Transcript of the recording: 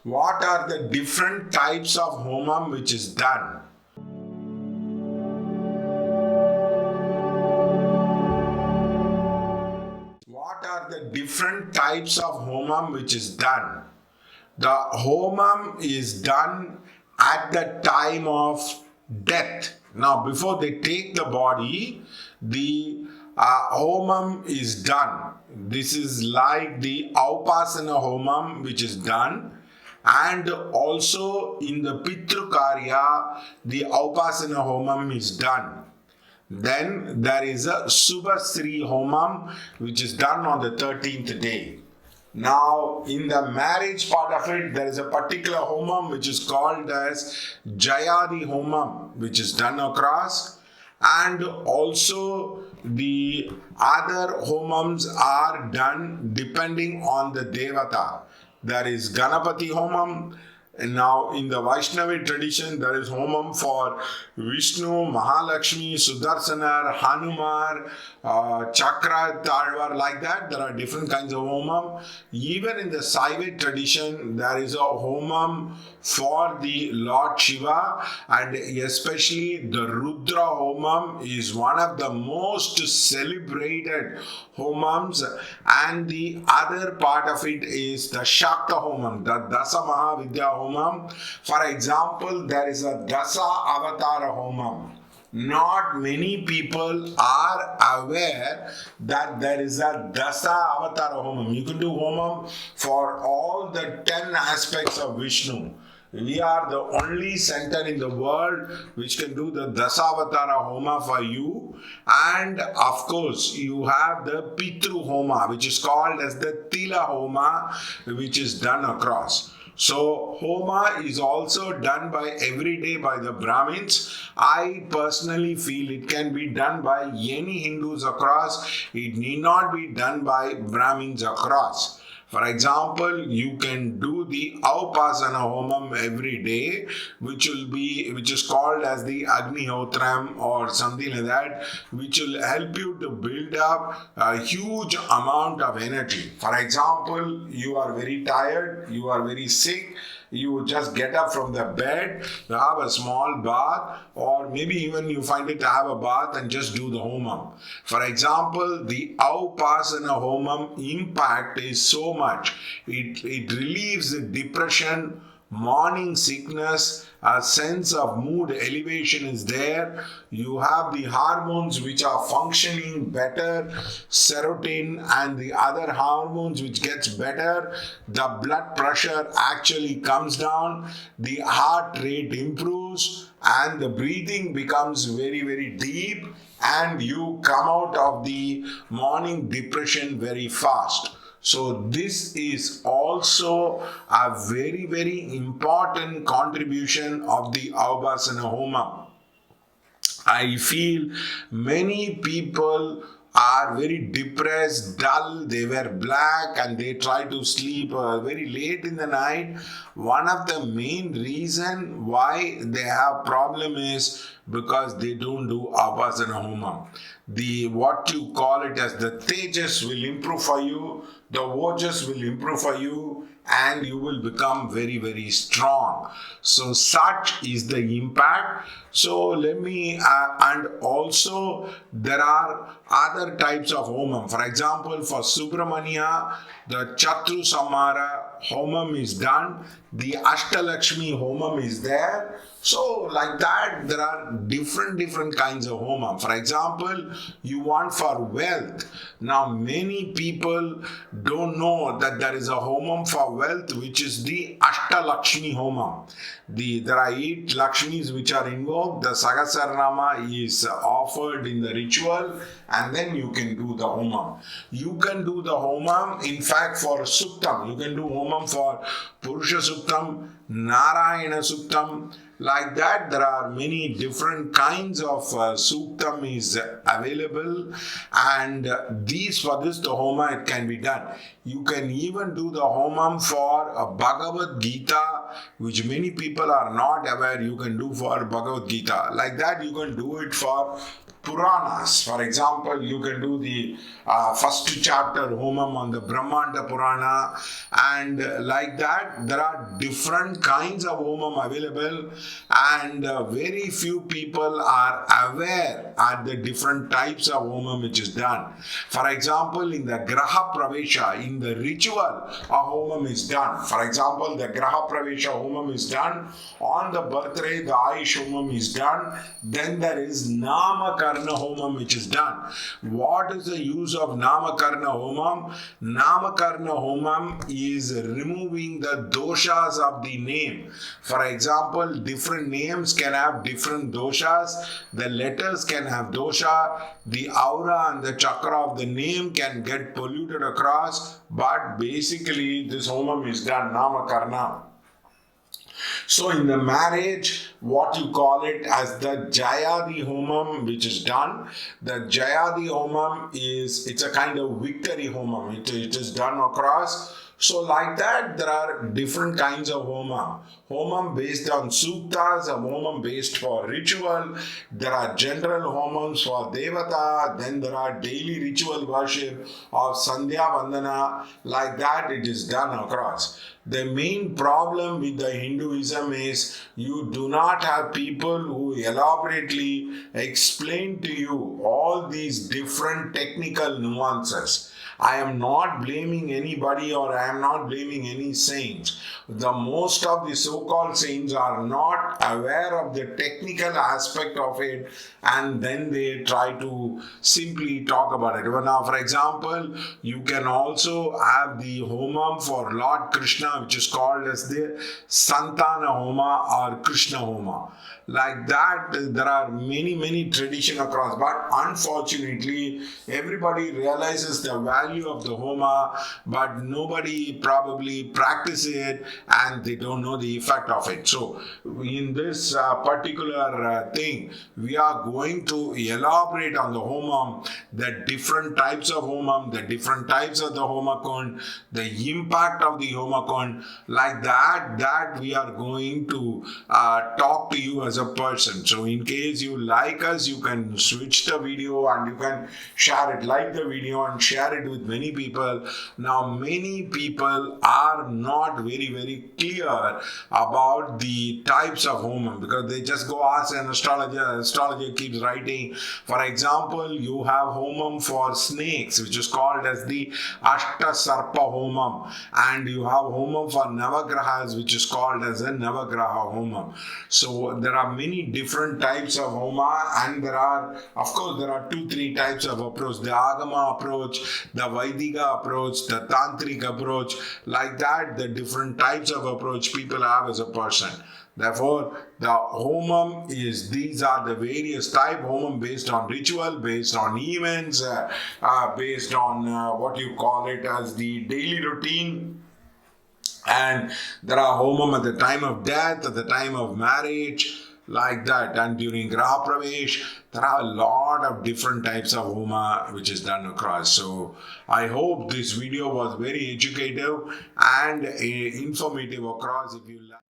What are the different types of homam which is done? What are the different types of homam which is done? The homam is done at the time of death. Now, before they take the body, the homam is done. This is like the Aupasana homam which is done. And also in the Pitru Karya, the Aupasana homam is done. Then there is a Subhasri homam which is done on the 13th day. Now, in the marriage part of it, there is a particular homam which is called as Jayadi homam, which is done across, and also the other homams are done depending on the Devata. There is Ganapati homam. And now in the Vaishnava tradition, there is homam for Vishnu, Mahalakshmi, Sudarsana, Hanuman, Chakra, Tarvar, like that. There are different kinds of homam. Even in the Saiva tradition, there is a homam for the Lord Shiva, and especially the Rudra homam is one of the most celebrated homams, and the other part of it is the Shakta homam, the Dasa Mahavidya homam. For example, there is a Dasa Avatara homam. Not many people are aware that there is a Dasa Avatara homam. You can do homam for all the 10 aspects of Vishnu. We are the only center in the world which can do the Dasavatara Homa for you. And of course, you have the Pitru Homa, which is called as the Tila Homa, which is done across. So, Homa is also done by every day by the Brahmins. I personally feel it can be done by any Hindus across. It need not be done by Brahmins across. For example, you can do the Aupasana Homam every day, which is called as the Agnihotram or something like that, which will help you to build up a huge amount of energy. For example, you are very tired, you are very sick, you just get up from the bed, you have a small bath, or maybe even you find it to have a bath and just do the homam. For example, the Aupasana homam impact is so much. It relieves the depression, morning sickness, a sense of mood elevation is there. You have the hormones which are functioning better, serotonin and the other hormones which gets better. The blood pressure actually comes down, the heart rate improves, and the breathing becomes very, very deep, and you come out of the morning depression very fast. So this is also a very, very important contribution of the Aupasana Homa. I feel many people are very depressed, dull, they wear black and they try to sleep very late in the night. One of the main reason why they have problem is because they don't do Aupasana Homa. The what you call it as the Tejas will improve for you, the Ojas will improve for you, and you will become very, very strong. So such is the impact. So let me and also there are other types of homam. For example, for Subramania, the Chatru Samara homam is done, the Ashtalakshmi homam is there. So like that, there are different kinds of homam. For example, you want for wealth. Now many people don't know that there is a homam for wealth, which is the Ashtalakshmi homam. There are 8 Lakshmis which are invoked. The Sahasranama is offered in the ritual, and then you can do the homam. You can do the homam, in fact, for Suktam. You can do homam for Purusha Suktam, Narayana Suktam, Like that, there are many different kinds of suktam is available, and for this the homa it can be done. You can even do the homam for a Bhagavad Gita, which many people are not aware. You can do for Bhagavad Gita. Like that, you can do it for Puranas. For example, you can do the first chapter Homam on the Brahmanda Purana, and like that, there are different kinds of Homam available, and very few people are aware at the different types of Homam which is done. For example, in the Graha Pravesha, in the ritual, a Homam is done. For example, the Graha Pravesha Homam is done. On the birthday, the Ayush Homam is done. Then there is Namakarna Homam which is done. What is the use of Namakarna Homam? Namakarna Homam is removing the doshas of the name. For example, different names can have different doshas. The letters can have dosha. The aura and the chakra of the name can get polluted across. But basically, this Homam is done, Namakarna. So in the marriage, what you call it as the Jayadi Homam, which is done. The Jayadi Homam it's a kind of victory Homam. It is done across. So like that, there are different kinds of Homam. Homam based on suktas, a Homam based for ritual. There are general Homams for Devata. Then there are daily ritual worship of Sandhya Vandana. Like that, it is done across. The main problem with the Hinduism is you do not have people who elaborately explain to you all these different technical nuances. I am not blaming anybody, or I am not blaming any saints. The most of the so-called saints are not aware of the technical aspect of it, and then they try to simply talk about it. Now, for example, you can also have the Homam for Lord Krishna, which is called as the Santana Homa or Krishna Homa. Like that, there are many traditions across, but unfortunately, everybody realizes the value of the Homa, but nobody probably practices it, and they don't know the effect of it. So, in this particular thing, we are going to elaborate on the Homam, the different types of Homam, the different types of the Homakund, the impact of the Homakund. Like that we are going to talk to you as a person. So in case you like us, you can switch the video and you can share it, like the video and share it with many people. Now many people are not very clear about the types of Homam, because they just go ask an astrologer keeps writing. For example, you have Homam for snakes, which is called as the Ashta Sarpa Homam, and you have Homam for Navagrahas, which is called as a Navagraha Homam. So there are many different types of Homa, and there are 2-3 types of approach: the Agama approach, the Vaidika approach, the Tantric approach. Like that, the different types of approach people have as a person. Therefore, the Homam these are the various type. Homam based on ritual, based on events, based on what you call it as the daily routine. And there are Homam at the time of death, at the time of marriage, like that. And during Graha Pravesh, there are a lot of different types of Homa which is done across. So I hope this video was very educative and informative across. If you like